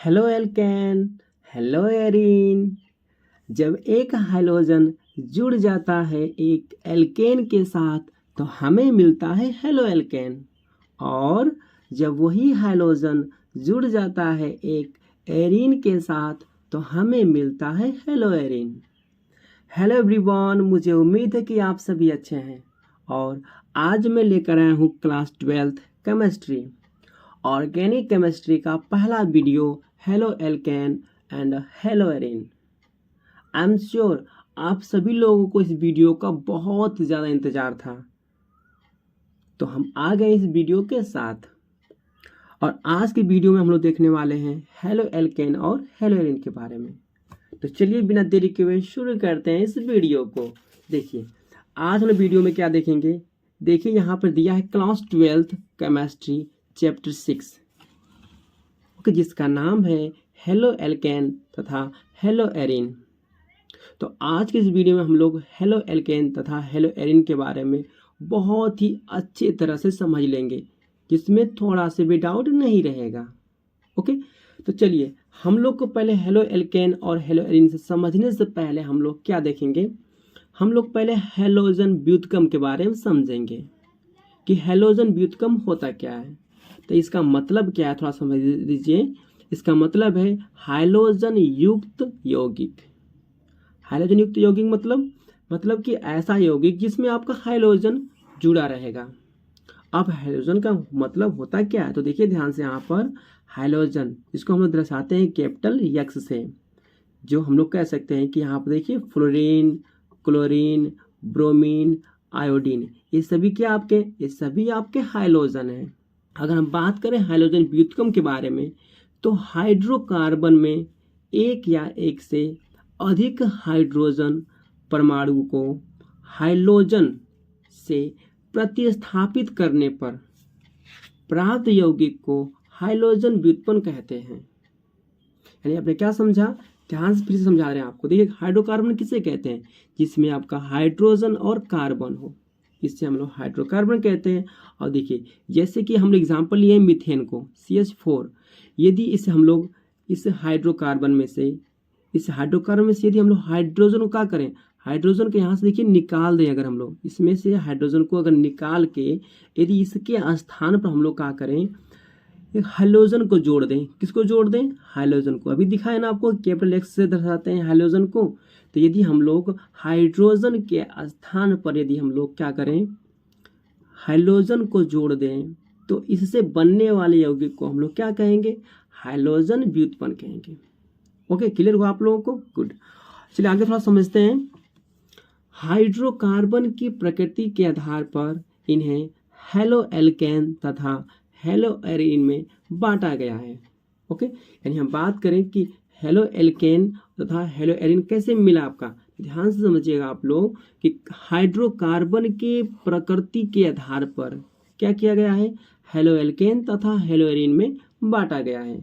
Halo alkane, hello arene. जब एक hydrogen जुड़ जाता है एक एल्केन के साथ तो हमें मिलता है हेलो एल्केन। और जब वही हाइड्रोजन जुड़ जाता है एक एरीन के साथ तो हमें मिलता है हेलो एरीन। हेलो एवरीवन, मुझे उम्मीद है कि आप सभी अच्छे हैं। और आज मैं लेकर आया हूँ class 12th chemistry organic chemistry का पहला video, halo alkane and hello arene. I am sure आप सभी लोगों को इस वीडियो का बहुत ज़्यादा इंतज़ार था, तो हम आ गए इस वीडियो के साथ। और आज के वीडियो में हम लोग देखने वाले हैं हेलो एल्केन और हेलो एरीन के बारे में। तो चलिए बिना देरी के हुए शुरू करते हैं इस वीडियो को। देखिए आज हम लोग वीडियो में क्या देखेंगे। देखिए यहाँ पर दिया है क्लास 12th केमिस्ट्री चैप्टर 6, जिसका नाम है हेलो एल्केन तथा हेलो एरीन। तो आज के इस वीडियो में हम लोग हेलो एल्केन तथा हेलो एरीन के बारे में बहुत ही अच्छी तरह से समझ लेंगे, जिसमें थोड़ा से भी डाउट नहीं रहेगा। ओके, तो चलिए हम लोग को पहले हेलो एल्केन और हेलो एरीन से समझने से पहले हम लोग क्या देखेंगे। हम लोग पहले हैलोजन व्युत्क्रम के बारे में समझेंगे कि हैलोजन व्युत्क्रम होता क्या है। तो इसका मतलब क्या है, थोड़ा समझ लीजिए। इसका मतलब है हाइड्रोजन युक्त यौगिक। हाइड्रोजन युक्त यौगिक मतलब कि ऐसा यौगिक जिसमें आपका हाइड्रोजन जुड़ा रहेगा। अब हाइड्रोजन का मतलब होता क्या है, तो देखिए ध्यान से। यहाँ पर हाइड्रोजन, इसको हम लोग दर्शाते हैं कैपिटल एक्स से, जो हम लोग कह सकते हैं कि यहाँ पर देखिए फ्लोरीन, क्लोरीन, ब्रोमीन, आयोडीन, ये सभी आपके हाइड्रोजन हैं। अगर हम बात करें हाइड्रोजन व्युत्क्रम के बारे में, तो हाइड्रोकार्बन में एक या एक से अधिक हाइड्रोजन परमाणु को हाइड्रोजन से प्रतिस्थापित करने पर प्राप्त यौगिक को हाइड्रोजन व्युत्पन्न कहते हैं। यानी आपने क्या समझा, ध्यान से फिर से समझा रहे हैं आपको। देखिए हाइड्रोकार्बन किसे कहते हैं, जिसमें आपका हाइड्रोजन और कार्बन हो, इससे हम लोग हाइड्रोकार्बन कहते हैं। और देखिए जैसे कि हम लोग एग्जाम्पल लिए मीथेन को, CH4। यदि इसे हम लोग इस हाइड्रोकार्बन में से यदि हम लोग हाइड्रोजन को क्या करें, हाइड्रोजन को यहाँ से देखिए निकाल दें। अगर हम लोग इसमें से हाइड्रोजन को अगर निकाल के यदि इसके स्थान पर हम लोग क्या करें, एक हाइड्रोजन को जोड़ दें। किसको जोड़ दें, हाइड्रोजन को। अभी दिखाया ना आपको, कैपिटल एक्स से दर्शाते हैं हाइड्रोजन को। तो यदि हम लोग हाइड्रोजन के स्थान पर यदि हम लोग क्या करें, हाइड्रोजन को जोड़ दें, तो इससे बनने वाले यौगिक को हम लोग क्या कहेंगे, हाइड्रोजन व्युत्पन्न कहेंगे। ओके, क्लियर हुआ आप लोगों को? गुड। चलिए आगे थोड़ा समझते हैं। हाइड्रोकार्बन की प्रकृति के आधार पर इन्हें हेलो एल्केन तथा हेलो एरीन में बांटा गया है। ओके, यानी हम बात करें कि हेलो एल्केन तथा हेलो एरीन कैसे मिला आपका, ध्यान से समझिएगा आप लोग कि हाइड्रोकार्बन के प्रकृति के आधार पर क्या किया गया है, हेलो एल्केन तथा हेलो एरीन में बांटा गया है।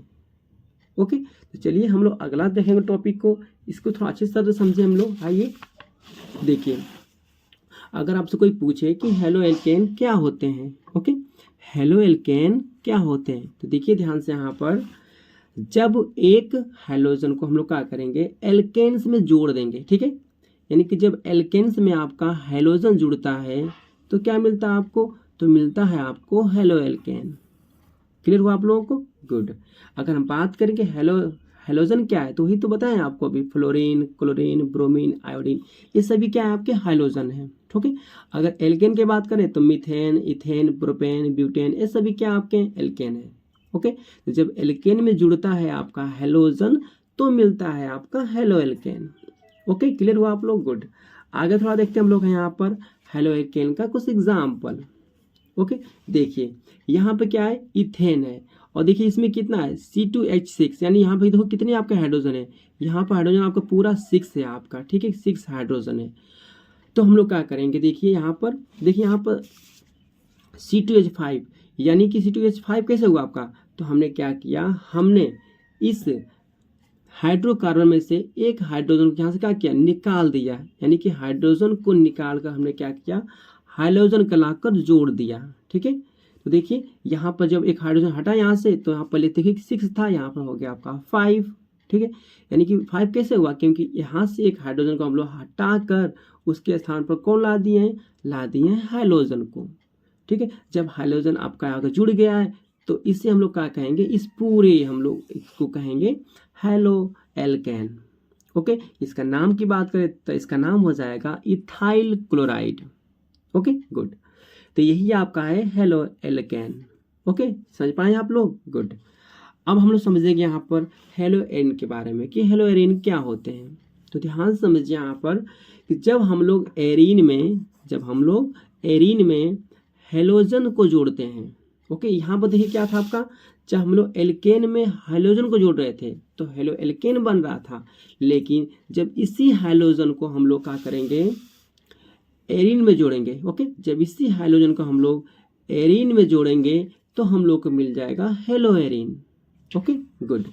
ओके, तो चलिए हम लोग अगला देखेंगे टॉपिक को। इसको थोड़ा अच्छे से समझे हम लोग। आइए देखिए, अगर आपसे कोई पूछे कि हेलो एल्केन क्या होते हैं, ओके, हेलो एल्केन क्या होते हैं, तो देखिए ध्यान से। यहाँ पर जब एक हाइड्रोजन को हम लोग क्या करेंगे, एल्केन्स में जोड़ देंगे, ठीक है। यानी कि जब एल्केन्स में आपका हाइड्रोजन जुड़ता है तो क्या मिलता है आपको, तो मिलता है आपको हेलो एल्केन। क्लियर हुआ आप लोगों को? गुड। अगर हम बात करेंगे हाइड्रोजन क्या है, तो वही तो बताएं आपको अभी, फ्लोरीन, क्लोरीन, ब्रोमीन, आयोडीन, ये सभी क्या है, आपके हाइड्रोजन है। ठीक है। अगर एल्केन की बात करें तो मीथेन, इथेन, प्रोपेन, ब्यूटेन, ये सभी क्या आपके एल्केन है। ओके, तो जब एल्केन में जुड़ता है आपका हाइड्रोजन तो मिलता है आपका हेलो एल्केन। ओके, क्लियर हुआ आप लोग? गुड। आगे थोड़ा देखते हैं हम लोग यहाँ पर हेलो एल्केन का कुछ एग्जाम्पल। ओके, देखिए यहाँ पे क्या है, इथेन है। और देखिए इसमें कितना है, C2H6, यानी यहाँ पे देखो कितने आपके हाइड्रोजन है। यहाँ पर हाइड्रोजन आपका पूरा 6 है आपका, ठीक है, 6 हाइड्रोजन है। तो हम लोग क्या करेंगे, देखिए यहाँ पर C2H5, यानी कि C2H5 कैसे हुआ आपका, तो हमने क्या किया, हमने इस हाइड्रोकार्बन में से एक हाइड्रोजन को यहाँ से क्या किया, निकाल दिया। यानी कि हाइड्रोजन को निकाल कर हमने क्या किया, हाइड्रोजन को लाकर जोड़ दिया। ठीक है, तो देखिए यहाँ पर जब एक हाइड्रोजन हटा यहाँ से, तो यहाँ पहले देखिए 6 था, यहाँ पर हो गया आपका 5। ठीक है, यानी कि 5 कैसे हुआ, क्योंकि यहाँ से एक हाइड्रोजन को हम लोग हटा कर उसके स्थान पर कौन ला दिए हैं, ला दिए हैं हाइड्रोजन को। ठीक है, जब हाइड्रोजन आपका आगे जुड़ गया है तो इसे हम लोग क्या कहेंगे, इस पूरे हम लोग इसको कहेंगे हेलो एल्केन। ओके, इसका नाम की बात करें तो इसका नाम हो जाएगा इथाइल क्लोराइड। ओके गुड, तो यही आपका है हेलो एल्केन। ओके, समझ पाए आप लोग, गुड। अब हम लोग समझेंगे यहाँ पर हेलो एरिन के बारे में कि हेलो एरिन क्या होते हैं। तो ध्यान से समझिए यहाँ पर कि जब हम लोग एरिन में हेलोजन को जोड़ते हैं। ओके, यहाँ पर देखिए क्या था आपका, जब हम लोग एल्केन में हाइड्रोजन को जोड़ रहे थे तो हेलो एल्केन बन रहा था, लेकिन जब इसी हाइड्रोजन को हम लोग क्या करेंगे, एरिन में जोड़ेंगे। ओके, जब इसी हाइड्रोजन को हम लोग एरिन में जोड़ेंगे तो हम लोग को मिल जाएगा हेलो एरिन। ओके गुड,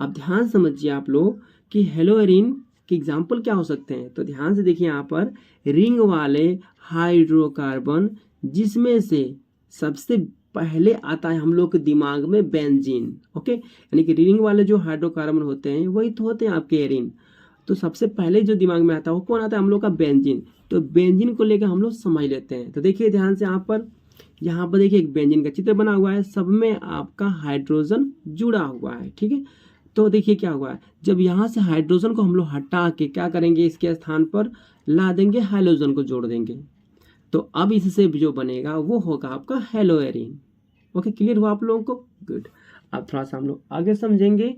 अब ध्यान समझिए आप लोग कि हेलो एरिन के एग्जाम्पल क्या हो सकते हैं। तो ध्यान से देखिए यहाँ पर रिंग वाले हाइड्रोकार्बन, जिसमें से सबसे पहले आता है हम लोग के दिमाग में बेंजीन। ओके, यानी कि रिंग वाले जो हाइड्रोकार्बन होते हैं वही तो होते हैं आपके एरिन। तो सबसे पहले जो दिमाग में आता है वो कौन आता है, हम लोग का बेंजीन। तो बेंजीन को लेकर हम लोग समझ लेते हैं। तो देखिए ध्यान से यहाँ पर देखिए एक बेंजीन का चित्र बना हुआ है, सब में आपका हाइड्रोजन जुड़ा हुआ है। ठीक है, तो देखिए क्या हुआ है, जब यहाँ से हाइड्रोजन को हम लोग हटा के क्या करेंगे, इसके स्थान पर ला देंगे हाइड्रोजन को जोड़ देंगे। तो अब इससे जो बनेगा वो होगा आपका हेलो एरिन। ओके, क्लियर हुआ आप लोगों को, गुड। अब थोड़ा सा हम लोग आगे समझेंगे।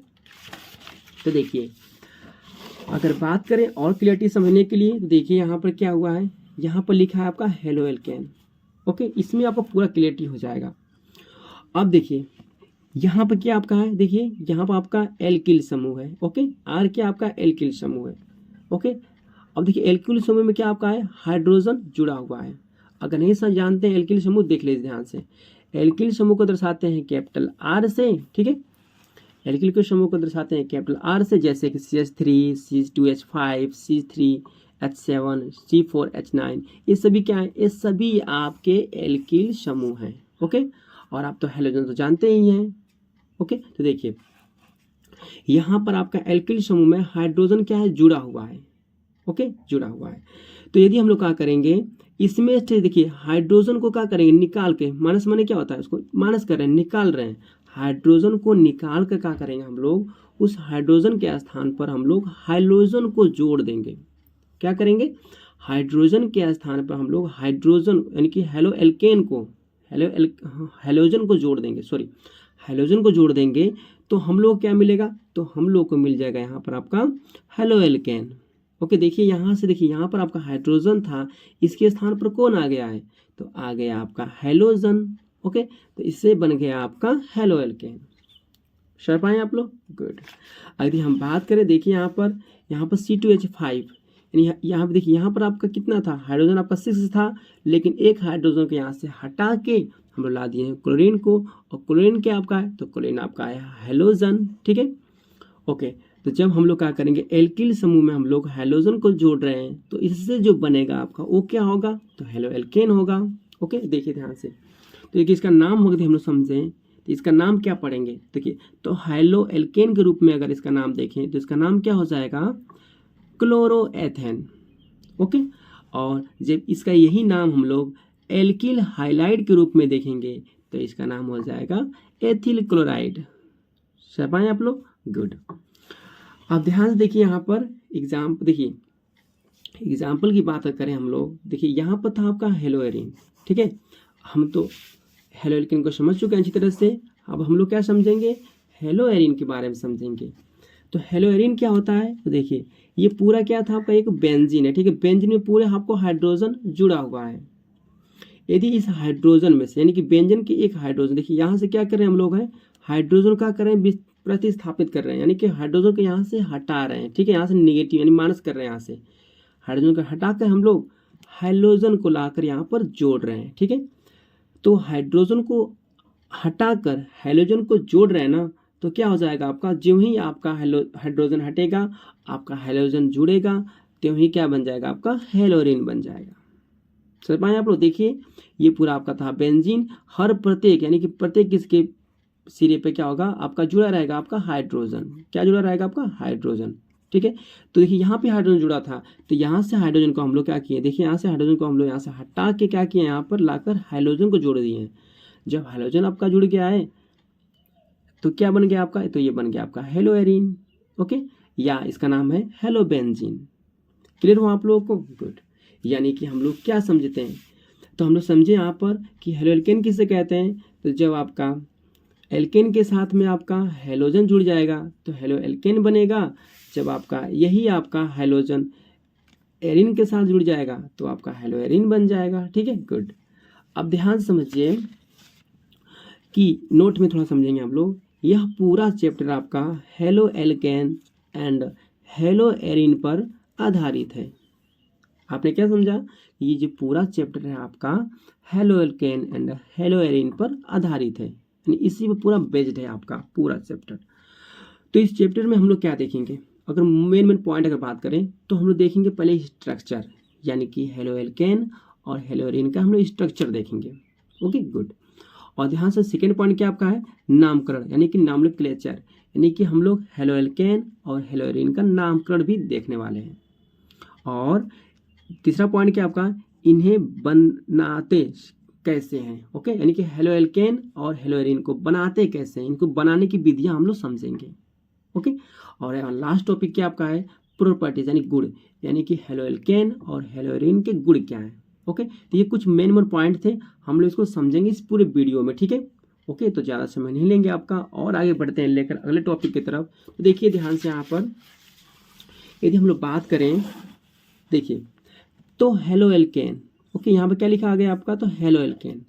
तो देखिए अगर बात करें और क्लियरिटी समझने के लिए, तो देखिए यहाँ पर क्या हुआ है, यहाँ पर लिखा है आपका हेलो एल्केन। ओके, इसमें आपको पूरा क्लियरिटी हो जाएगा। अब देखिए यहाँ पर क्या आपका है, देखिए यहाँ पर आपका एल्किल समूह है। ओके, आर क्या आपका एल्किल समूह है। ओके, अब देखिए एल्किल समूह में क्या आपका है, हाइड्रोजन जुड़ा हुआ है। अगर नहीं समझ जानते हैं एल्किल समूह, देख लीजिए ध्यान से। एल्किल समूह को दर्शाते हैं कैपिटल आर से। ठीक है, एल्किल के समूह को दर्शाते हैं कैपिटल आर से, जैसे कि CH3, C2H5, C3H7, C4H9। ये सभी क्या है, ये सभी आपके एल्किल समूह हैं। ओके, और आप तो हेलोजन तो जानते ही हैं। ओके, तो देखिए यहाँ पर आपका एल्किल समूह में हाइड्रोजन क्या है, जुड़ा हुआ है। ओके, जुड़ा हुआ है। तो यदि हम लोग क्या करेंगे, इसमें से देखिए हाइड्रोजन को क्या करेंगे, निकाल के, माइनस माने क्या होता है, उसको माइनस कर रहे हैं, निकाल रहे हैं। हाइड्रोजन को निकाल कर क्या करेंगे हम लोग, उस हाइड्रोजन के स्थान पर हम लोग हाइड्रोजन को जोड़ देंगे। क्या करेंगे, हाइड्रोजन के स्थान पर हम लोग हाइड्रोजन यानी कि हेलो एल्केन को हेलोजन को जोड़ देंगे, सॉरी हाइड्रोजन को जोड़ देंगे। तो हम लोग क्या मिलेगा, तो हम लोग को मिल जाएगा यहाँ पर आपका हेलो एल्केन। ओके, देखिए यहाँ से, देखिए यहाँ पर आपका हाइड्रोजन था, इसके स्थान पर कौन आ गया है, तो आ गया आपका हेलोजन। ओके, तो इससे बन गया आपका हेलो एल्केन। समझ पाए आप लोग, गुड। यदि हम बात करें, देखिए यहाँ पर C2H5, यानी यहाँ पर देखिए यहाँ पर आपका कितना था, हाइड्रोजन आपका 6 था, लेकिन एक हाइड्रोजन को यहाँ से हटा के हम लोग ला दिए हैं क्लोरीन को, और क्लोरीन क्या आपका है, तो क्लोरीन आपका है हेलोजन। ठीक है, ओके, तो जब हम लोग क्या करेंगे, एल्किल समूह में हम लोग हेलोजन को जोड़ रहे हैं, तो इससे जो बनेगा आपका वो क्या होगा, तो हेलो एल्केन होगा। ओके, देखिए ध्यान से, तो देखिए इसका नाम होगा, हम लोग समझें तो इसका नाम क्या पढ़ेंगे, देखिए तो हेलो एल्केन के रूप में अगर इसका नाम देखें तो इसका नाम क्या हो जाएगा, क्लोरोएथेन। ओके, और जब इसका यही नाम हम लोग एल्किल हाइलाइड के रूप में देखेंगे तो इसका नाम हो जाएगा एथिल क्लोराइड। समझ पाए आप लोग, गुड। अब ध्यान से देखिए यहाँ पर एग्जाम्पल की बात करें हम लोग, देखिए यहाँ पर था आपका हेलो एरिन। ठीक है, हम तो हेलो एल्केन को समझ चुके हैं अच्छी तरह से। अब हम लोग क्या समझेंगे, हेलो एरिन के बारे में समझेंगे। तो हेलो एरिन क्या होता है, तो देखिए ये पूरा क्या था आपका, एक बेंजीन है। ठीक है, बेंजीन में पूरे आपको हाइड्रोजन जुड़ा हुआ है। यदि इस हाइड्रोजन में से, यानी कि बेंजीन की एक हाइड्रोजन, देखिए यहाँ से क्या कर रहे हैं हम लोग है, हाइड्रोजन का कर रहे हैं, प्रतिस्थापित कर रहे हैं, यानी कि हाइड्रोजन को यहाँ से हटा रहे हैं। ठीक है, यहाँ से निगेटिव यानी माइनस कर रहे हैं, यहाँ से हाइड्रोजन को हटाकर हम लोग हाइड्रोजन को लाकर यहाँ पर जोड़ रहे हैं। ठीक है, तो हाइड्रोजन को हटाकर हाइड्रोजन को जोड़ रहे हैं ना, तो क्या हो जाएगा आपका, ज्यों ही आपका हाइड्रोजन हटेगा, आपका हाइड्रोजन जुड़ेगा, त्यों ही क्या बन जाएगा, आपका हेलोरिन बन जाएगा। समझ पाए आप लोग। देखिए ये पूरा आपका था बेंजीन, हर प्रत्येक यानी कि प्रत्येक किसके सिरे पे क्या होगा आपका जुड़ा रहेगा आपका हाइड्रोजन। क्या जुड़ा रहेगा आपका हाइड्रोजन, ठीक है। तो देखिए यहाँ पे हाइड्रोजन जुड़ा था, तो यहाँ से हाइड्रोजन को हम लोग क्या किए, देखिए यहाँ से हाइड्रोजन को हम लोग यहाँ से हटा के क्या किए, यहाँ पर लाकर हाइड्रोजन को जोड़ दिए हैं। जब हाइड्रोजन आपका जुड़ गया है तो क्या बन गया आपका, तो ये बन गया आपका हेलोएरिन, ओके, या इसका नाम है हेलोबेंजीन। क्लियर हुआ आप लोगों को, गुड। यानी कि हम लोग क्या समझते हैं, तो हम लोग समझे यहाँ पर कि हेलोएल्केन किसे कहते हैं, तो जब आपका एल्केन के साथ में आपका हेलोजन जुड़ जाएगा तो हेलोएल्केन बनेगा। जब आपका यही आपका हेलोजन एरिन के साथ जुड़ जाएगा तो आपका हेलोएरिन बन जाएगा, ठीक है, गुड। अब ध्यान से समझिए कि नोट में थोड़ा समझेंगे हम लोग। यह पूरा चैप्टर आपका हेलोएल्केन एंड हेलोएरिन पर आधारित है। आपने क्या समझा, ये जो पूरा चैप्टर है आपका हेलोएल्केन एंड हेलोएरिन पर आधारित है, यानी इसी पर पूरा बेस्ड है आपका पूरा चैप्टर। तो इस चैप्टर में हम लोग क्या देखेंगे, अगर मेन पॉइंट अगर बात करें तो हम लोग देखेंगे पहले स्ट्रक्चर, यानी कि हेलोएल्केन और हेलोएरिन का हम लोग स्ट्रक्चर देखेंगे, ओके, गुड। और ध्यान से सेकेंड पॉइंट क्या आपका है, नामकरण, यानी कि नॉमेनक्लेचर, यानी कि हम लोग हेलोएल्केन और हेलोएरिन का नामकरण भी देखने वाले हैं। और तीसरा पॉइंट क्या आपका, इन्हें बनाते कैसे हैं, ओके, यानी कि हेलोएल्केन और हेलोएरिन को बनाते कैसे हैं, इनको बनाने की विधियां हम लोग समझेंगे, ओके। और लास्ट टॉपिक क्या आपका है, प्रॉपर्टीज यानी गुण, यानी कि हेलोएल्केन और हेलोएरिन के गुण क्या हैं, ओके। तो ये कुछ मेन पॉइंट थे, हम लोग इसको समझेंगे इस पूरे वीडियो में, ठीक है, ओके। तो ज़्यादा समय नहीं लेंगे आपका और आगे बढ़ते हैं लेकर अगले टॉपिक की तरफ। तो देखिए ध्यान से यहाँ पर यदि हम लोग बात करें, देखिए तो हेलोएल्केन, ओके, यहाँ पर क्या लिखा आ गया आपका, तो हेलोएल्केन।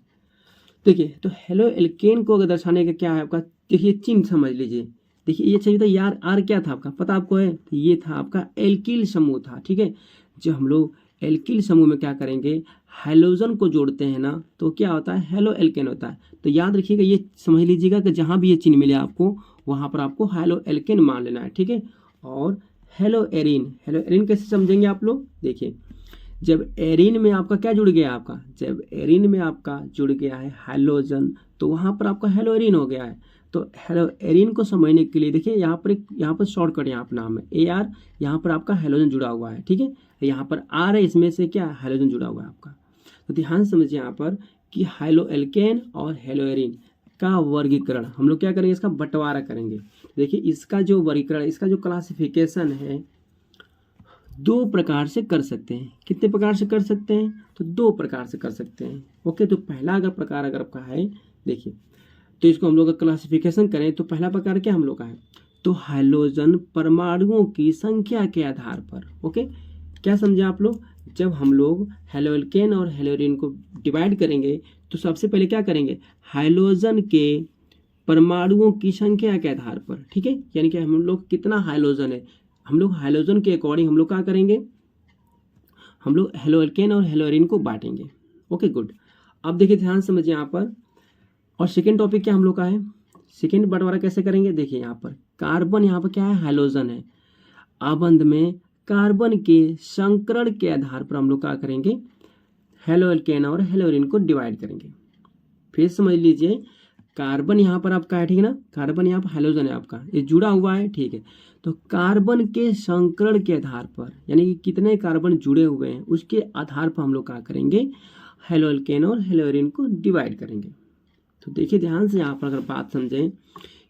देखिए तो हेलोएल्केन को अगर दर्शाने का क्या है आपका, देखिए चिन्ह समझ लीजिए। देखिए ये चाहिए था यार, आर क्या था आपका, पता आपको है, तो ये था आपका एल्किल समूह था, ठीक है। जब हम लोग एल्किल समूह में क्या करेंगे, हाइड्रोजन को जोड़ते हैं ना, तो क्या होता है, हेलोएल्केन होता है। तो याद रखिएगा, ये समझ लीजिएगा कि जहाँ भी ये चिन्ह मिले आपको वहाँ पर आपको हेलोएल्केन मान लेना है, ठीक है। और हेलोएरिन, हेलोएरिन कैसे समझेंगे आप लोग, देखिए जब एरिन में आपका क्या जुड़ गया आपका, जब एरिन में आपका जुड़ गया है हाइड्रोजन तो वहाँ पर आपका हेलोएरिन हो गया है। तो हेलोएरिन को समझने के लिए देखिए यहाँ पर शॉर्टकट यहाँ पर नाम है AR, यहाँ पर आपका हेलोजन जुड़ा हुआ है, ठीक है। यहाँ पर R है, इसमें से क्या हेलोजन जुड़ा हुआ है आपका। तो ध्यान से समझिए यहाँ पर कि हेलोएल्केन और हेलोएरिन का वर्गीकरण हम लोग क्या करेंगे, इसका बंटवारा करेंगे। देखिए इसका जो वर्गीकरण, इसका जो क्लासिफिकेशन है दो प्रकार से कर सकते हैं। कितने प्रकार से कर सकते हैं, तो दो प्रकार से कर सकते हैं, ओके। तो पहला अगर प्रकार अगर आपका है, देखिए तो इसको हम लोग क्लासिफिकेशन करें तो पहला प्रकार क्या हम लोग का है, तो हाइड्रोजन परमाणुओं की संख्या के आधार पर, ओके। क्या समझे आप लोग, जब हम लोग हेलोएल्केन और हेलोएरिन को डिवाइड करेंगे तो सबसे पहले क्या करेंगे, हाइड्रोजन के परमाणुओं की संख्या के आधार पर, ठीक है, यानी कि हम लोग कितना हाइड्रोजन है, हम लोग हाइड्रोजन के अकॉर्डिंग हम लोग क्या करेंगे, हम लोग हेलोएल्केन और हेलोएरिन को बांटेंगे, ओके, गुड। अब देखिए ध्यान समझिए यहाँ पर, और सेकेंड टॉपिक क्या हम लोग का है, सेकेंड बंटवारा कैसे करेंगे, देखिए यहाँ पर कार्बन, यहाँ पर क्या है हाइड्रोजन है, आबंध में कार्बन के संकरण के आधार पर हम लोग क्या करेंगे, हेलोएल्केन और हेलोएरिन को डिवाइड करेंगे। फिर समझ लीजिए कार्बन यहाँ पर आपका है, ठीक है ना, कार्बन यहाँ पर हाइड्रोजन है आपका, ये जुड़ा हुआ है, ठीक है। तो कार्बन के संकरण के आधार पर, यानी कि कितने कार्बन जुड़े हुए हैं उसके आधार पर हम लोग क्या करेंगे, हेलोएल्केन और हेलोएरिन को डिवाइड करेंगे। तो देखिए ध्यान से यहाँ पर अगर बात समझें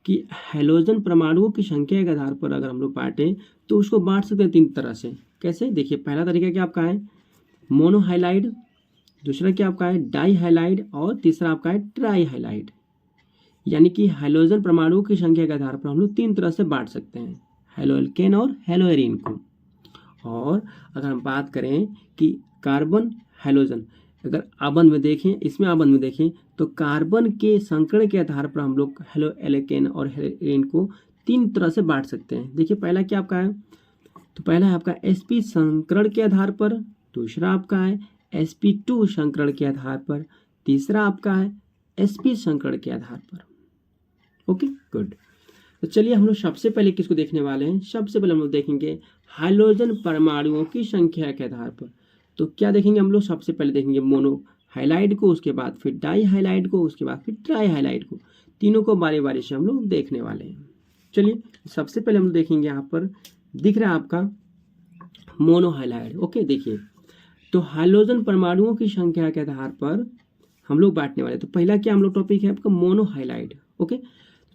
कि हाइड्रोजन परमाणुओं की संख्या के आधार पर अगर हम लोग बांटें तो उसको बांट सकते हैं तीन तरह से। कैसे, देखिए पहला तरीका क्या आपका है, मोनोहाइलाइड, दूसरा क्या आपका है डाई हाइलाइड, और तीसरा आपका है ट्राई हाइलाइड। यानी कि हाइड्रोजन परमाणुओं की संख्या के आधार पर हम लोग तीन तरह से बांट सकते हैं, हेलोएल्केन और हेलोएरिन को। और अगर हम बात करें कि कार्बन हाइड्रोजन अगर आबंध में देखें, इसमें आबंध में देखें तो कार्बन के संकरण के आधार पर हम लोग हेलोएल्केन और हेलोएरिन को तीन तरह से बांट सकते हैं। देखिए पहला क्या आपका है, तो पहला है आपका sp संकरण के आधार पर, दूसरा आपका है sp2 संकरण के आधार पर, तीसरा आपका है sp संकरण के आधार पर, ओके, गुड। तो चलिए हम लोग सबसे पहले किसको देखने वाले हैं, सबसे पहले हम लोग देखेंगे हाइड्रोजन परमाणुओं की संख्या के आधार पर। तो क्या देखेंगे हम लोग, सबसे पहले देखेंगे मोनो हाइलाइट को, उसके बाद फिर डाई हाइलाइट को, उसके बाद फिर ट्राई हाइलाइट को। तीनों को बारी बारी से हम लोग देखने वाले हैं। चलिए सबसे पहले हम लोग देखेंगे, यहाँ पर दिख रहा है आपका मोनो हाइलाइट। ओके देखिए, तो हाइड्रोजन परमाणुओं की संख्या के आधार पर हम लोग बांटने वाले। तो पहला क्या हम लोग टॉपिक है आपका, मोनो हाइलाइट। ओके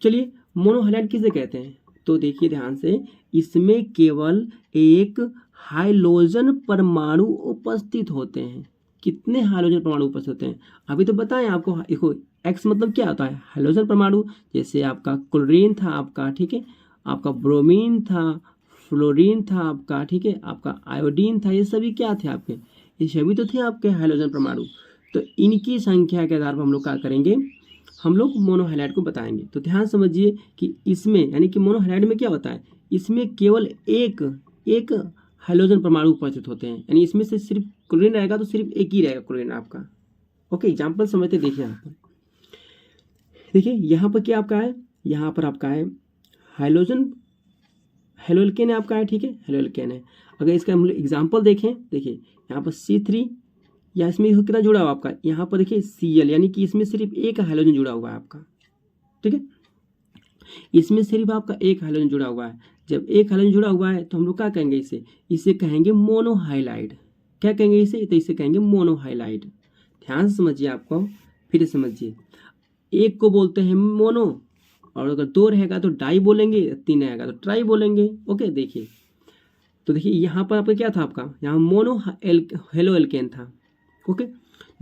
चलिए, मोनो हाइलाइट किसे कहते हैं, तो देखिए ध्यान से, इसमें केवल एक हाइड्रोजन परमाणु उपस्थित होते हैं। कितने हाइड्रोजन परमाणु उपस्थित होते हैं, अभी तो बताएं आपको। देखो एक्स मतलब क्या होता है, हाइड्रोजन परमाणु। जैसे आपका क्लोरीन था आपका, ठीक है, आपका ब्रोमीन था, फ्लोरीन था आपका, ठीक है, आपका आयोडीन था, ये सभी क्या थे आपके, ये सभी तो थे आपके हाइड्रोजन परमाणु। तो इनकी संख्या के आधार पर हम लोग क्या करेंगे, हम लोग मोनो हाइलाइट को बताएंगे। तो ध्यान समझिए कि इसमें यानी कि मोनो हाइलाइट में क्या होता है, इसमें केवल एक हाइड्रोजन परमाणु उपस्थित होते हैं। यानी इसमें से सिर्फ क्लोरीन रहेगा तो सिर्फ एक ही रहेगा क्लोरीन आपका। ओके एग्जाम्पल समझते, देखिए यहाँ पर, देखिए यहाँ पर क्या आपका है, यहाँ पर आपका है हाइड्रोजन, हेलोएल्केन है आपका है, ठीक है, हेलोएल्केन है। अगर इसका हम एग्जाम्पल देखें, देखिए यहाँ पर C3, या इसमें कितना जुड़ा हुआ आपका, यहाँ पर देखिए Cl, यानी कि इसमें सिर्फ एक हाइड्रोजन जुड़ा हुआ है आपका, ठीक है, इसमें सिर्फ आपका एक हाइड्रोजन जुड़ा हुआ है। जब एक हाइड्रोजन जुड़ा हुआ है तो हम लोग क्या कहेंगे, इसे कहेंगे मोनो हाइलाइट। क्या कहेंगे इसे, तो इसे कहेंगे मोनो हाइलाइट। ध्यान से समझिए, आपको फिर समझिए, एक को बोलते हैं मोनो, और अगर दो रहेगा तो डाई बोलेंगे, तीन रहेगा तो ट्राई बोलेंगे। ओके देखिए, तो देखिए यहाँ पर आपका क्या था आपका, यहाँ मोनो हेलोएल्केन था। ओके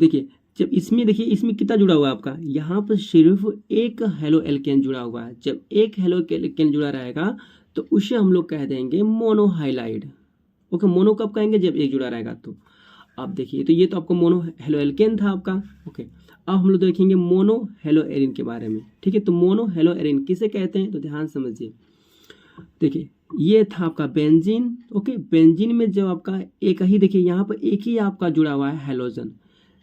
देखिए, जब इसमें देखिए इसमें कितना जुड़ा हुआ है आपका, यहाँ पर सिर्फ एक हेलोएल्केन जुड़ा हुआ है। जब एक हेलोएल्केन जुड़ा रहेगा तो उसे हम लोग कह देंगे मोनो हाइलाइड। ओके, मोनो कब कहेंगे, जब एक जुड़ा रहेगा। तो अब देखिए, तो ये तो आपका मोनो हेलोएल्केन था आपका। ओके, अब हम लोग देखेंगे मोनो हेलोएरिन के बारे में, ठीक है। तो मोनो हेलोएरिन किसे कहते हैं, तो ध्यान समझिए, देखिए ये था आपका बेंजीन। ओके, बेंजीन में जब आपका एक ही, देखिए यहाँ पर एक ही आपका जुड़ा हुआ है हाइड्रोजन।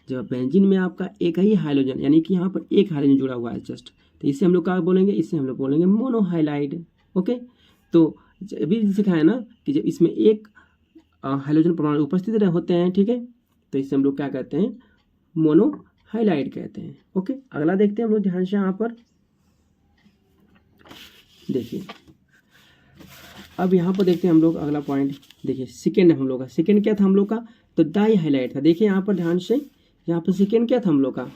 जब बेंजीन में आपका एक ही हाइड्रोजन, यानी कि यहाँ पर एक हाइड्रोजन जुड़ा हुआ है जस्ट, तो इसे हम लोग क्या बोलेंगे, इसे हम लोग बोलेंगे मोनो हाइलाइड। ओके, तो अभी सिखाया ना कि जब इसमें एक हाइड्रोजन परमाणु उपस्थित होते हैं, ठीक है, तो इसे हम लोग क्या कहते हैं, मोनो हाइलाइट कहते हैं। ओके, अगला देखते हैं हम लोग ध्यान से। यहाँ पर देखिए, अब यहाँ पर देखते हैं हम लोग अगला पॉइंट। देखिए सेकेंड हम लोग का, सेकेंड क्या था हम लोग का, तो डाई हाइलाइट था। देखिए यहाँ पर ध्यान से, यहाँ पर सेकेंड क्या था हम लोग का,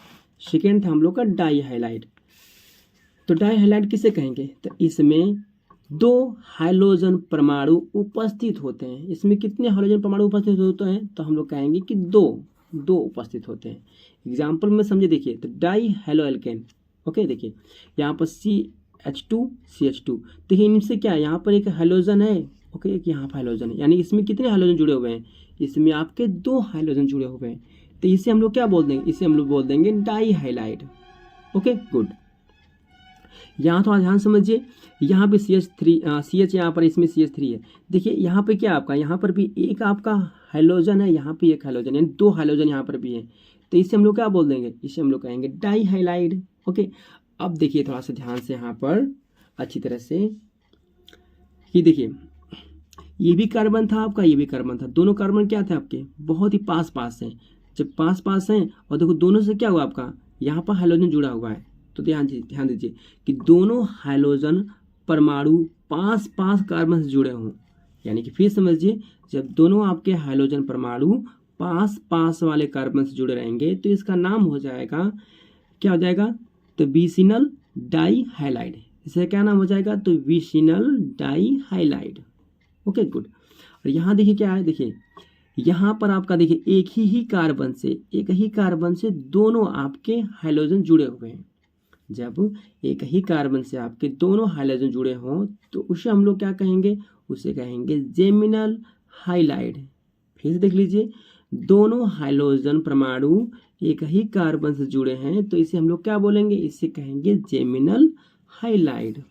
सेकेंड था हम लोग का डाई हाइलाइट। तो डाई हाइलाइट किसे कहेंगे, तो इसमें दो हाइड्रोजन परमाणु उपस्थित होते हैं। इसमें कितने हाइड्रोजन परमाणु उपस्थित होते हैं, तो हम लोग कहेंगे कि दो उपस्थित होते हैं। एग्जाम्पल में समझे, देखिए तो डाई हेलोएल्केन। ओके देखिए यहाँ पर CH2 CH2, देखिए इनसे क्या है, यहाँ पर एक हाइड्रोजन है, ओके, एक यहाँ पर हाइड्रोजन है, यानी इसमें कितने हाइड्रोजन जुड़े हुए हैं, इसमें आपके दो हाइड्रोजन जुड़े हुए हैं। तो इसे हम लोग क्या बोल देंगे, इसे हम लोग बोल देंगे डाई हाइलाइट। ओके गुड, यहाँ थोड़ा ध्यान समझिए, यहाँ पे CH यहाँ पर इसमें CH3 है। देखिए यहाँ पे क्या आपका, यहाँ पर भी एक आपका हाइड्रोजन है, यहाँ पे एक हाइड्रोजन, यानी दो हाइड्रोजन यहाँ पर भी है। तो इसे हम लोग क्या बोल देंगे, इसे हम लोग कहेंगे डाई हाइलाइड। ओके, अब देखिए थोड़ा सा ध्यान से यहाँ पर अच्छी तरह से, ये देखिए ये भी कार्बन था आपका, ये भी कार्बन था, दोनों कार्बन क्या थे आपके, बहुत ही पास पास हैं। जब पास पास हैं और देखो दोनों से क्या हुआ आपका, यहाँ पर हाइड्रोजन जुड़ा हुआ है। तो ध्यान दीजिए कि दोनों हाइड्रोजन परमाणु पास पास कार्बन से जुड़े हों, यानी कि फिर समझिए, जब दोनों आपके हाइड्रोजन परमाणु पास पास वाले कार्बन से जुड़े रहेंगे तो इसका नाम हो जाएगा, क्या हो जाएगा, तो विसिनल डाई हाइलाइड। इसे क्या नाम हो जाएगा, तो vicinal die halide. Okay good, और यहाँ देखिए क्या है, देखिए यहाँ पर आपका देखिए एक ही कार्बन से दोनों आपके हाइड्रोजन जुड़े हुए हैं। जब एक ही कार्बन से आपके दोनों हाइड्रोजन जुड़े हों तो उसे हम लोग क्या कहेंगे, उसे कहेंगे जेमिनल हाइलाइड। फिर से देख लीजिए, दोनों हाइड्रोजन परमाणु एक ही कार्बन से जुड़े हैं तो इसे हम लोग क्या बोलेंगे, इसे कहेंगे जेमिनल हाइलाइड।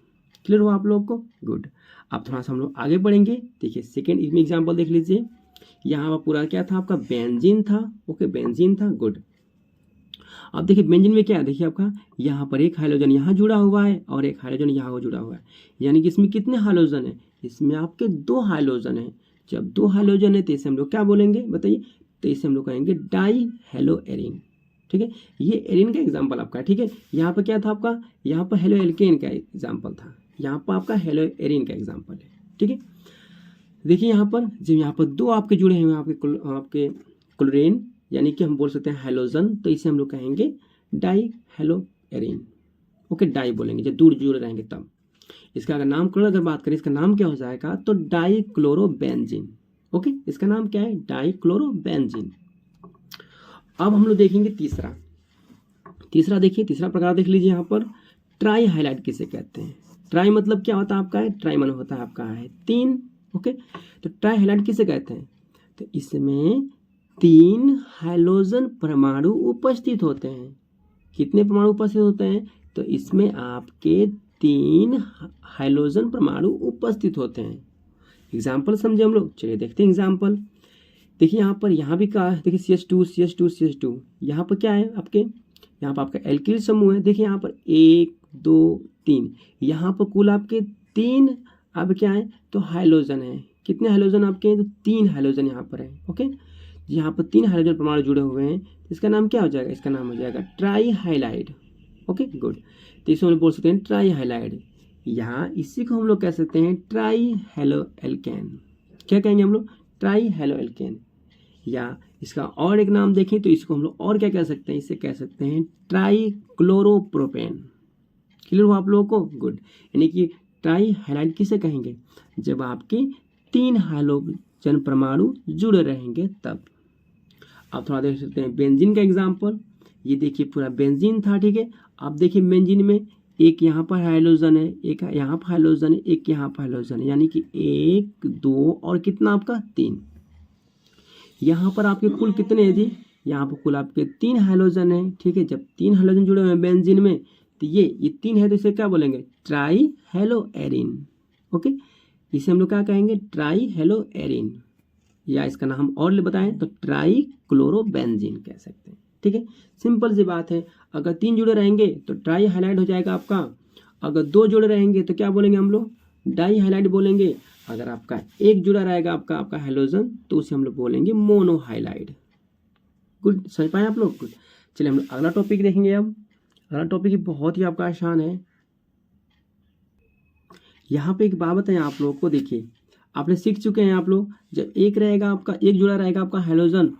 क्लियर हुआ आप लोग को, गुड। अब थोड़ा सा हम लोग आगे बढ़ेंगे। देखिए सेकेंड इसमें एग्जाम्पल देख लीजिए, यहाँ पर पूरा क्या था आपका, बेंजीन था। ओके बेंजीन था, गुड। अब देखिए बेंजीन में क्या है, देखिए आपका यहाँ पर एक हाइड्रोजन यहाँ जुड़ा हुआ है और एक हाइड्रोजन यहाँ जुड़ा हुआ है, यानी कि इसमें कितने हाइड्रोजन है, इसमें आपके दो हाइड्रोजन है। जब दो हाइड्रोजन है तो इसे हम लोग क्या बोलेंगे, बताइए, तो इसे हम लोग कहेंगे डाई हेलो एरिन। ठीक है, ये एरिन का एग्जाम्पल आपका है। ठीक है, यहाँ पर क्या था आपका, यहाँ पर हेलो एल्केन का एग्जाम्पल था, यहाँ पर आपका हेलो एरिन का एग्जाम्पल है। ठीक है, देखिए यहाँ पर जब यहाँ पर दो आपके जुड़े हुए हैं आपके क्लोरीन यानी कि हम बोल सकते हैं हेलोजन, तो इसे हम लोग कहेंगे dihaloarene. Okay, di बोलेंगे जब दूर जुड़े रहेंगे तब। इसका अगर नामकरण अगर बात करें, इसका नाम क्या हो जाएगा, तो डाइक्लोरोबेंजीन। ओके, इसका नाम क्या है, डाइक्लोरोबेंजीन। अब हम लोग देखेंगे तीसरा देखिए, तीसरा प्रकार देख लीजिए यहाँ पर, ट्राई हाइलाइट किसे कहते हैं। ट्राई मतलब क्या होता है आपका है, ट्राई मन होता है आपका है 3। ओके, तो ट्राई हाइलाइट किसे कहते हैं, तो इसमें 3 हाइड्रोजन परमाणु उपस्थित होते हैं। कितने परमाणु उपस्थित होते हैं, तो इसमें आपके 3 हाइड्रोजन परमाणु उपस्थित होते हैं। एग्जाम्पल समझे हम लोग, चलिए देखते हैं एग्जाम्पल। देखिए यहाँ पर, यहाँ भी कहा है, देखिए CH2 CH2 CH2, यहाँ पर क्या है आपके, यहाँ पर आपका एल्किल समूह है। देखिए यहाँ पर 1 2 3, यहाँ पर कुल आपके 3 अब क्या है, तो हाइड्रोजन है। कितने हाइड्रोजन आपके हैं, तो 3 हाइड्रोजन यहाँ पर है। ओके, यहाँ पर 3 हाइड्रोजन परमाणु जुड़े हुए हैं, इसका नाम क्या हो जाएगा, इसका नाम हो जाएगा ट्राई हाइलाइड। ओके गुड, तो इसको हम बोल सकते हैं ट्राई हाइलाइड। यहाँ इसी को हम लोग कह सकते हैं ट्राई हेलो एल्केन। क्या कहेंगे हम लोग, ट्राई हेलो एल्केन। या इसका और एक नाम देखें तो इसको हम लोग और क्या कह सकते हैं, इसे कह सकते हैं ट्राई क्लोरोप्रोपेन। क्लियर हो आप लोगों को, गुड। यानी कि ट्राई हाइलाइड किसे कहेंगे, जब आपके 3 हाइड्रोजन परमाणु जुड़े रहेंगे तब। आप थोड़ा देख सकते हैं बेंजीन का एग्जाम्पल, ये देखिए पूरा बेंजीन था। ठीक है, अब देखिए बेंजीन में एक यहाँ पर हाइड्रोजन है, एक यहाँ पर हाइड्रोजन है, एक यहाँ पर हाइड्रोजन है, यानी कि 1 2 और कितना आपका 3। यहाँ पर आपके कुल कितने हैं जी, यहाँ पर कुल आपके 3 हाइड्रोजन है। ठीक है, जब 3 हाइड्रोजन जुड़े हुए हैं बेंजीन में, तो ये 3 है, तो इसे क्या बोलेंगे, ट्राई हेलो एरिन। ओके, इसे हम लोग क्या कहेंगे, ट्राई हेलो एरिन, या इसका नाम और बताएं तो ट्राई क्लोरोबेंजीन कह सकते हैं। ठीक है, सिंपल सी बात है। अगर 3 जुड़े रहेंगे तो ट्राई हाइलाइट हो जाएगा आपका, अगर 2 जुड़े रहेंगे तो क्या बोलेंगे हम लोग, डाई हाइलाइट बोलेंगे। अगर आपका 1 जुड़ा रहेगा आपका हाइड्रोजन, तो उसे हम लोग बोलेंगे मोनो हाइलाइट। गुड, समझ पाए आप लोग, गुड। चलिए हम लोग अगला टॉपिक देखेंगे। अब अगला टॉपिक बहुत ही आपका आसान है। यहाँ पे एक बात बताएं आप लोग को, देखिए आपने सीख चुके हैं आप लोग, जब एक रहेगा आपका, 1 जुड़ा रहेगा आपका हाइड्रोजन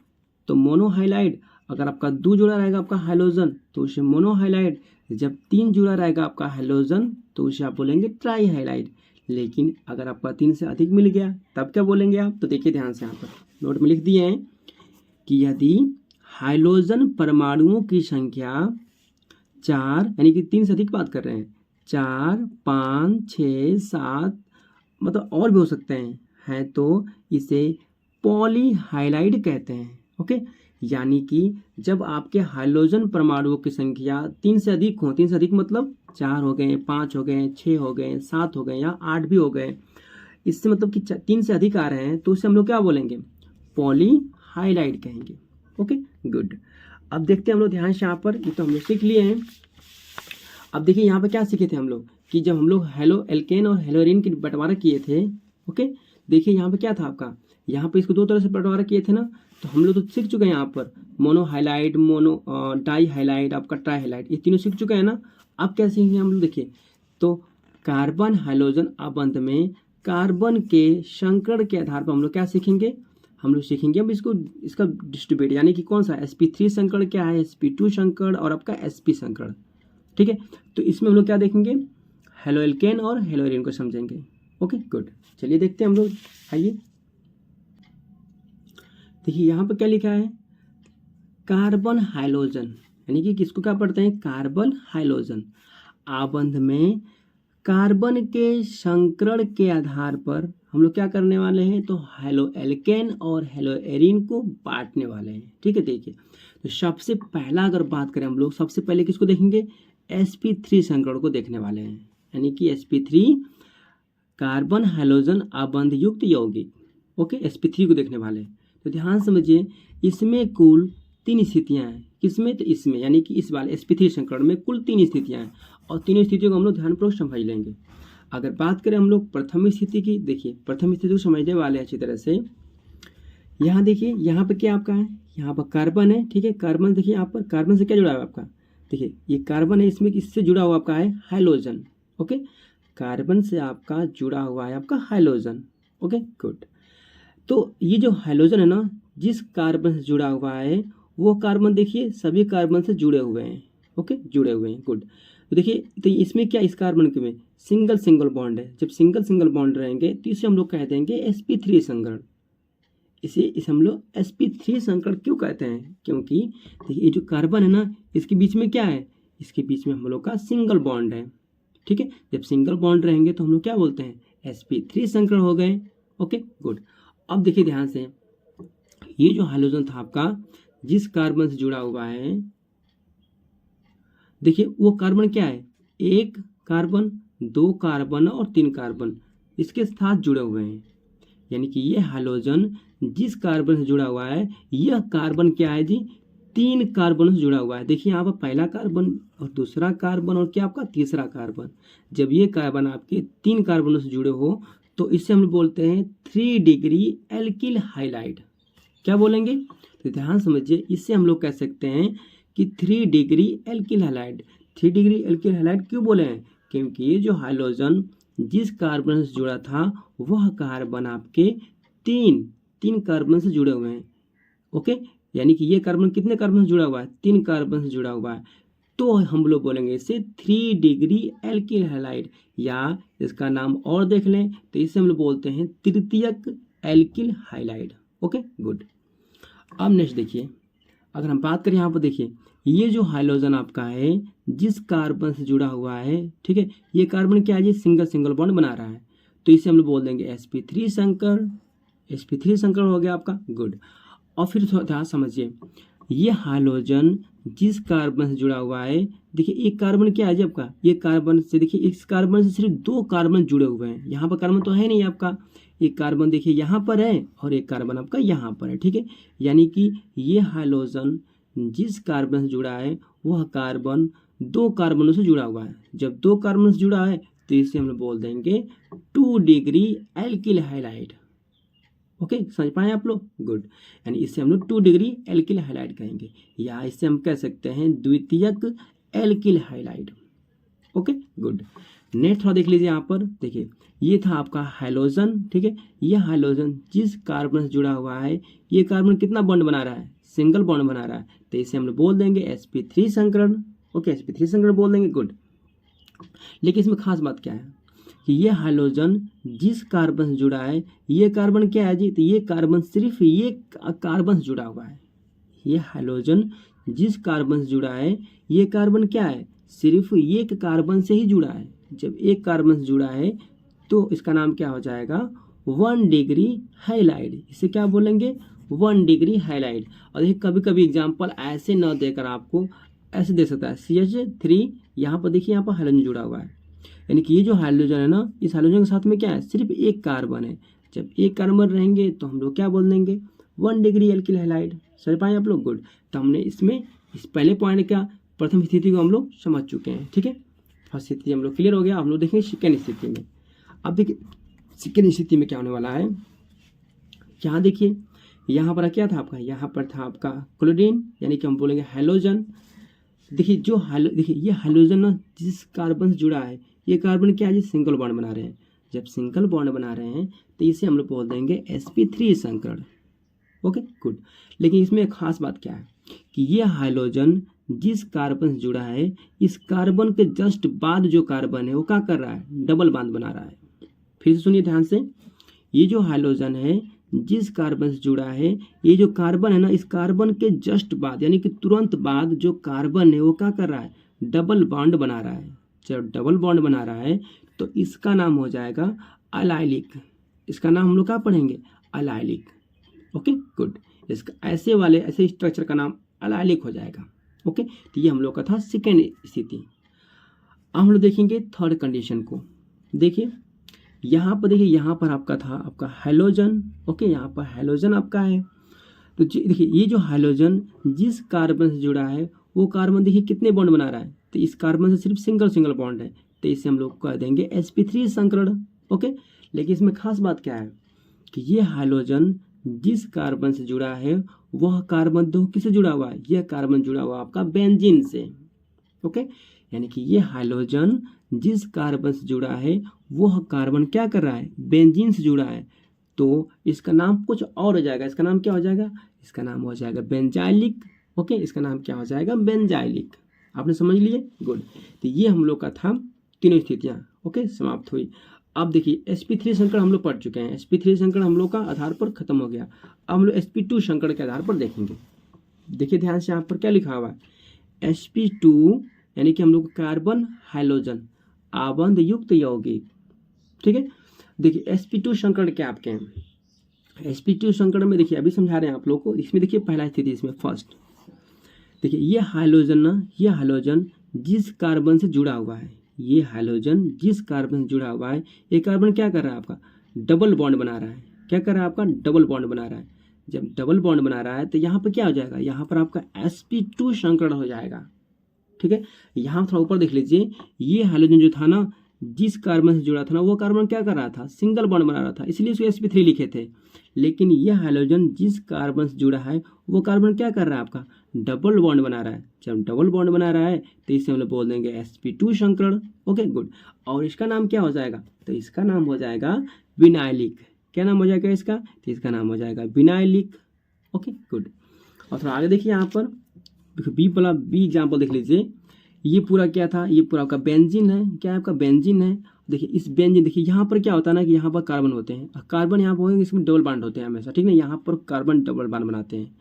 तो मोनो हाइलाइट। अगर आपका 2 जुड़ा रहेगा आपका हाइड्रोजन तो उसे मोनो हाइलाइट। जब 3 जुड़ा रहेगा आपका हाइड्रोजन तो उसे आप बोलेंगे ट्राई हाइलाइट। लेकिन अगर आपका 3 से अधिक मिल गया तब क्या बोलेंगे आप, तो देखिए ध्यान से, यहाँ पर नोट में लिख दिए हैं कि यदि हाइड्रोजन परमाणुओं की संख्या 4, यानी कि 3 से अधिक बात कर रहे हैं, 4 5 6 7 मतलब और भी हो सकते हैं तो इसे पॉली हाइलाइड कहते हैं। ओके, यानी कि जब आपके हाइड्रोजन परमाणुओं की संख्या 3 से अधिक हो, 3 से अधिक मतलब 4 हो गए, 5 हो गए, 6 हो गए, 7 हो गए या 8 भी हो गए, इससे मतलब कि 3 से अधिक आ रहे हैं, तो उसे हम लोग क्या बोलेंगे, पॉली हाइलाइड कहेंगे। ओके गुड, अब देखते हैं हम लोग ध्यान से यहाँ पर, ये तो हम लोग सीख लिए हैं। अब देखिए यहाँ पर क्या सीखे थे हम लोग, कि जब हम लोग हेलो एल्केन और हेलोरिन की बंटवारा किए थे। ओके, देखिए यहाँ पे क्या था आपका, यहाँ पे इसको 2 तरह से बंटवारा किए थे ना, तो हम लोग तो सीख चुके हैं यहाँ पर mono halide, mono di halide, आपका ट्राई हाइलाइट, ये तीनों सीख चुके हैं ना। अब क्या सीखेंगे हम लोग, देखिए तो कार्बन हाइड्रोजन आबंध में कार्बन के संकरण के आधार पर हम लोग क्या सीखेंगे, हम लोग सीखेंगे अब इसका डिस्ट्रीब्यूट, यानी कि कौन सा sp3 संकरण क्या है, sp2 संकरण और आपका sp संकरण। ठीक है, तो इसमें हम लोग क्या देखेंगे, हेलो एल्केन और हेलोरिन को समझेंगे। ओके गुड, चलिए देखते हैं हम लोग, आइए देखिए यहाँ पर क्या लिखा है, कार्बन हाइड्रोजन, यानी कि किसको क्या पढ़ते हैं, कार्बन हाइड्रोजन आबंध में कार्बन के संकरण के आधार पर हम लोग क्या करने वाले हैं, तो हेलो एल्केन और हेलो एरिन को बांटने वाले हैं। ठीक है, देखिए तो सबसे पहला अगर बात करें हम लोग, सबसे पहले किसको देखेंगे, sp3 संकरण को देखने वाले हैं, यानी कि sp3 कार्बन हाइड्रोजन आबंध युक्त यौगिक। ओके, sp3 को देखने वाले हैं। तो ध्यान समझिए, इसमें कुल 3 स्थितियां हैं, किसमें, तो इसमें, यानी कि इस वाले sp3 संकरण में कुल 3 स्थितियां हैं, और तीनों स्थितियों को हम लोग ध्यानपूर्वक समझ लेंगे। अगर बात करें हम लोग प्रथम स्थिति की, देखिए प्रथम स्थिति को समझने वाले हैं अच्छी तरह से। यहाँ देखिए, यहाँ पे क्या आपका है, यहाँ पर कार्बन है, ठीक है। कार्बन देखिए यहाँ पर, कार्बन से क्या जुड़ा है आपका, देखिए ये कार्बन है, इसमें किससे जुड़ा हुआ आपका है, हाइड्रोजन। ओके, कार्बन से आपका जुड़ा हुआ है आपका हाइड्रोजन। Okay good. तो ये जो हाइड्रोजन है ना, जिस कार्बन से जुड़ा हुआ है वो कार्बन देखिए सभी कार्बन से जुड़े हुए हैं। ओके, जुड़े हुए हैं, गुड। तो देखिए, तो इसमें क्या, इस कार्बन के में सिंगल सिंगल बॉन्ड है। जब सिंगल सिंगल बॉन्ड रहेंगे तो इसे हम लोग कह देंगे sp3 संकरण। इसे हम लोग sp3 संकरण क्यों कहते हैं, क्योंकि देखिए ये जो कार्बन है ना, इसके बीच में क्या है, इसके बीच में हम लोग का सिंगल बॉन्ड है, ठीक है। जब सिंगल बॉन्ड रहेंगे तो हम लोग क्या बोलते हैं, sp3 संकरण हो गए। Okay good. अब देखिए ध्यान से, ये जो हाइड्रोजन था आपका, जिस कार्बन से जुड़ा हुआ है, देखिए वो कार्बन क्या है, एक कार्बन, दो कार्बन और तीन कार्बन इसके साथ जुड़े हुए हैं। यानी कि ये हाइड्रोजन जिस कार्बन से जुड़ा हुआ है, यह कार्बन क्या है जी, तीन कार्बन से जुड़ा हुआ है। देखिए यहाँ पर पहला कार्बन और दूसरा कार्बन और क्या आपका तीसरा कार्बन। जब ये कार्बन आपके तीन कार्बनों से जुड़े हो तो इसे हम बोलते हैं 3 डिग्री एल्किल हाइलाइड। क्या बोलेंगे, तो ध्यान समझिए, इससे हम लोग कह सकते हैं कि 3 degree alkyl halide. 3 degree alkyl halide क्यों बोले हैं, क्योंकि ये जो हाइड्रोजन जिस कार्बन से जुड़ा था वह कार्बन आपके तीन कार्बन से जुड़े हुए हैं। ओके, यानी कि ये कार्बन कितने कार्बन से जुड़ा हुआ है, 3 कार्बन से जुड़ा हुआ है। तो हम लोग बोलेंगे इसे 3 डिग्री एल्किल हाइलाइड, या इसका नाम और देख लें तो इसे हम लोग बोलते हैं तृतीयक एल्किल हाइलाइड। Okay good. अब नेक्स्ट देखिए, अगर हम बात करें यहाँ पर, देखिए ये जो हाइड्रोजन आपका है जिस कार्बन से जुड़ा हुआ है, ठीक है, ये कार्बन क्या है जी, सिंगल सिंगल बॉन्ड बना रहा है, तो इसे हम लोग बोल देंगे sp3 संकर। sp3 संकर हो गया आपका, गुड। और फिर थोड़ा समझिए, ये हाइड्रोजन जिस कार्बन से जुड़ा हुआ है, देखिए एक कार्बन क्या है जी आपका, ये कार्बन से, देखिए इस कार्बन से सिर्फ 2 कार्बन जुड़े हुए हैं, यहाँ पर कार्बन तो है नहीं आपका। एक कार्बन देखिए यहाँ पर है और एक कार्बन आपका यहाँ पर है, ठीक है। यानी कि ये हाइड्रोजन जिस कार्बन से जुड़ा है वह कार्बन 2 कार्बनों से जुड़ा हुआ है। जब 2 कार्बन से जुड़ा है तो इसे हम लोग बोल देंगे 2 डिग्री एल्किल हाइलाइड। ओके, समझ पाए आप लोग, गुड। यानी इससे हम लोग 2 डिग्री एल्किल हाइलाइड कहेंगे, या इससे हम कह सकते हैं द्वितीयक alkyl halide. Okay good. Next थोड़ा देख लीजिए, यहाँ पर देखिए ये था आपका हाइड्रोजन, ठीक है। ये हाइड्रोजन जिस कार्बन से जुड़ा हुआ है, ये कार्बन कितना बॉन्ड बना रहा है, सिंगल बॉन्ड बना रहा है, तो इसे हम लोग बोल देंगे sp3 संकरण। ओके, sp3 संकरण बोल देंगे, गुड। लेकिन इसमें खास बात क्या है कि ये हाइड्रोजन जिस कार्बन से जुड़ा है, ये कार्बन क्या है जी, तो ये कार्बन सिर्फ ये कार्बन से जुड़ा हुआ है। ये हाइड्रोजन जिस कार्बन से जुड़ा है, ये कार्बन क्या है, सिर्फ एक कार्बन से ही जुड़ा है। जब एक कार्बन से जुड़ा है तो इसका नाम क्या हो जाएगा, 1 डिग्री हाइलाइड। इसे क्या बोलेंगे, 1 डिग्री हाइलाइड। और देखिए कभी कभी एग्जाम्पल ऐसे न देकर आपको ऐसे दे सकता है, CH3, यहाँ पर देखिए यहाँ पर हाइड्रोजन जुड़ा हुआ है, यानी कि ये जो हाइड्रोजन है ना, इस हाइड्रोजन के साथ में क्या है, सिर्फ एक कार्बन है। जब एक कार्बन रहेंगे तो हम लोग क्या बोल देंगे, 1 डिग्री एल्किल हाइलाइड। समझ पाए आप लोग, गुड। तो हमने इसमें इस पहले पॉइंट का प्रथम स्थिति को हम लोग समझ चुके हैं, ठीक है। फर्स्ट स्थिति हम लोग क्लियर हो गया। हम लोग देखेंगे सेकेंड स्थिति में। अब देखिए सेकेंड स्थिति में क्या होने वाला है, यहाँ देखिए यहाँ पर क्या था आपका, यहाँ पर था आपका क्लोरीन, यानी कि हम बोलेंगे हाइड्रोजन। देखिए देखिए ये हाइड्रोजन ना जिस कार्बन से जुड़ा है, ये कार्बन क्या है जी, सिंगल बॉन्ड बना रहे हैं। जब सिंगल बॉन्ड बना रहे हैं तो इसे हम लोग बोल देंगे sp3 संकरण। Okay good. लेकिन इसमें एक खास बात क्या है कि ये हाइड्रोजन जिस कार्बन से जुड़ा है, इस कार्बन के जस्ट बाद जो कार्बन है वो क्या कर रहा है, डबल बॉन्ड बना रहा है। फिर से सुनिए ध्यान से, ये जो हाइड्रोजन है जिस कार्बन से जुड़ा है, ये जो कार्बन है ना, इस कार्बन के जस्ट बाद यानी कि तुरंत बाद जो कार्बन है वो क्या कर रहा है, डबल बॉन्ड बना रहा है। जब डबल बॉन्ड बना रहा है तो इसका नाम हो जाएगा अलाइलिक। इसका नाम हम लोग क्या पढ़ेंगे, अलाइलिक। Okay good. इसका ऐसे स्ट्रक्चर का नाम अलाइलिक हो जाएगा। ओके, तो ये हम लोग का था सेकेंड स्थिति। अब हम लोग देखेंगे थर्ड कंडीशन को। देखिए यहाँ पर, देखिए यहाँ पर आपका था आपका हाइड्रोजन। ओके, यहाँ पर हाइड्रोजन आपका है। तो देखिए ये जो हाइड्रोजन जिस कार्बन से जुड़ा है वो कार्बन देखिए कितने बॉन्ड बना रहा है, तो इस कार्बन से सिर्फ सिंगल बॉन्ड है, तो इसे हम लोग कह देंगे sp3 संकरण। ओके, लेकिन इसमें खास बात क्या है कि ये हाइड्रोजन जिस कार्बन से जुड़ा है वह कार्बन तो किससे जुड़ा हुआ है, यह कार्बन जुड़ा हुआ आपका बेंजीन से। ओके, यानी कि ये हाइड्रोजन जिस कार्बन से जुड़ा है वह कार्बन क्या कर रहा है, बेंजीन से जुड़ा है। तो इसका नाम कुछ और हो जाएगा, इसका नाम क्या हो जाएगा, इसका नाम हो जाएगा बेंजाइलिक। ओके, इसका नाम क्या हो जाएगा, बेंजाइलिक। आपने समझ लिए, गुड। तो ये हम लोग का था तीनों स्थितियाँ। ओके, समाप्त हुई। अब देखिए sp3 संकरण हम लोग पढ़ चुके हैं, sp3 संकरण हम लोग का आधार पर खत्म हो गया। अब हम लोग sp2 संकरण के आधार पर देखेंगे। देखिए ध्यान से, यहाँ पर क्या लिखा हुआ है, sp2 यानी कि हम लोग कार्बन हाइड्रोजन आबंध युक्त यौगिक। ठीक है, देखिए sp2 संकरण क्या आपके हैं, sp2 संकरण में देखिए अभी समझा रहे हैं आप लोग को। इसमें देखिए पहला स्थिति, इसमें फर्स्ट देखिए ये हाइड्रोजन ना, ये हाइड्रोजन जिस कार्बन से जुड़ा हुआ है, ये हाइड्रोजन जिस कार्बन से जुड़ा हुआ है, ये कार्बन क्या कर रहा है आपका, डबल बॉन्ड बना रहा है। क्या कर रहा है आपका, डबल बॉन्ड बना रहा है। जब डबल बॉन्ड बना रहा है तो यहाँ पर क्या हो जाएगा, यहाँ पर आपका sp2 संकरण हो जाएगा। ठीक है, यहाँ थोड़ा ऊपर देख लीजिए, ये हाइड्रोजन जो था ना जिस कार्बन से जुड़ा था ना, वो कार्बन क्या कर रहा था, सिंगल बॉन्ड बना रहा था, इसलिए उसको sp3 लिखे थे। लेकिन यह हाइड्रोजन जिस कार्बन से जुड़ा है वो कार्बन क्या कर रहा है आपका, डबल बॉन्ड बना रहा है। जब डबल बॉन्ड बना रहा है तो इसे हम लोग बोल देंगे sp2 संकरण। Okay, good. और इसका नाम क्या हो जाएगा, तो इसका नाम हो जाएगा विनाइलिक। क्या नाम हो जाएगा इसका, तो इसका नाम हो जाएगा विनाइलिक। Okay, good. और थोड़ा आगे देखिए, यहाँ पर बी वाला बी एग्जाम्पल देख लीजिए। ये पूरा क्या था, ये पूरा आपका बेंजीन है। क्या है आपका, बेंजीन है। देखिए इस बेंजीन, देखिए यहाँ पर क्या होता है ना कि यहाँ पर कार्बन होते हैं, कार्बन यहाँ पर होंगे, इसमें डबल बॉन्ड होते हैं हमेशा। ठीक है, यहाँ पर कार्बन डबल बॉन्ड बनाते हैं।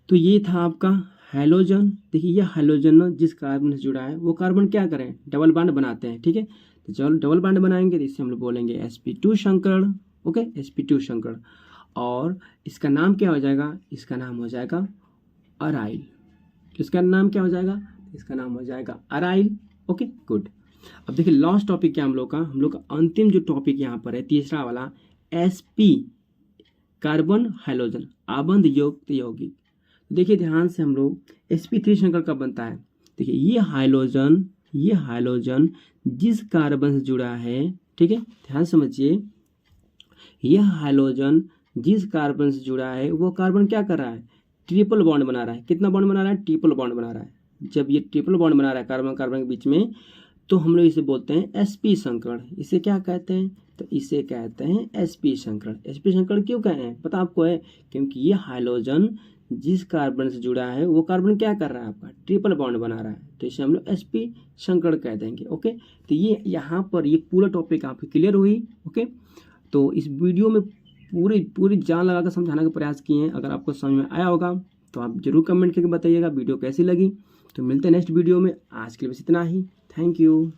तो ये था आपका हाइड्रोजन। देखिए ये हाइड्रोजन ना जिस कार्बन से जुड़ा है वो कार्बन क्या करें, डबल बॉन्ड बनाते हैं। ठीक है, तो जब डबल बॉन्ड बनाएंगे तो इससे हम लोग बोलेंगे sp2 संकरण। ओके, sp2 संकरण। और इसका नाम क्या हो जाएगा, इसका नाम हो जाएगा अराइल। इसका नाम क्या हो जाएगा, इसका नाम हो जाएगा अराइल। Okay, good. अब देखिए लास्ट टॉपिक क्या हम लोग का अंतिम जो टॉपिक यहाँ पर है, तीसरा वाला, sp कार्बन हाइड्रोजन आबंध युक्त यौगिक। देखिए ध्यान से, हम लोग sp3 संकरण कब बनता है। देखिए ये हाइड्रोजन जिस कार्बन से जुड़ा है, ठीक है, ध्यान समझिए, यह हाइड्रोजन जिस कार्बन से जुड़ा है वो कार्बन क्या कर रहा है, ट्रिपल बॉन्ड बना रहा है। कितना बॉन्ड बना रहा है, ट्रिपल बॉन्ड बना रहा है। जब ये ट्रिपल बॉन्ड बना रहा है कार्बन कार्बन के बीच में, तो हम लोग इसे बोलते हैं sp संकरण। इसे क्या कहते हैं, तो इसे कहते हैं sp संकरण। sp संकरण क्यों कहे हैं, पता आपको है, क्योंकि ये हाइड्रोजन जिस कार्बन से जुड़ा है वो कार्बन क्या कर रहा है आपका, ट्रिपल बॉन्ड बना रहा है, तो इसे हम लोग sp संकरण कह देंगे। ओके, तो ये यहाँ पर ये पूरा टॉपिक आपकी क्लियर हुई। ओके, तो इस वीडियो में पूरी जान लगाकर समझाने का प्रयास किए हैं। अगर आपको समझ में आया होगा तो आप जरूर कमेंट करके बताइएगा वीडियो कैसी लगी। तो मिलते हैं नेक्स्ट वीडियो में। आज के लिए बस इतना ही। Thank you.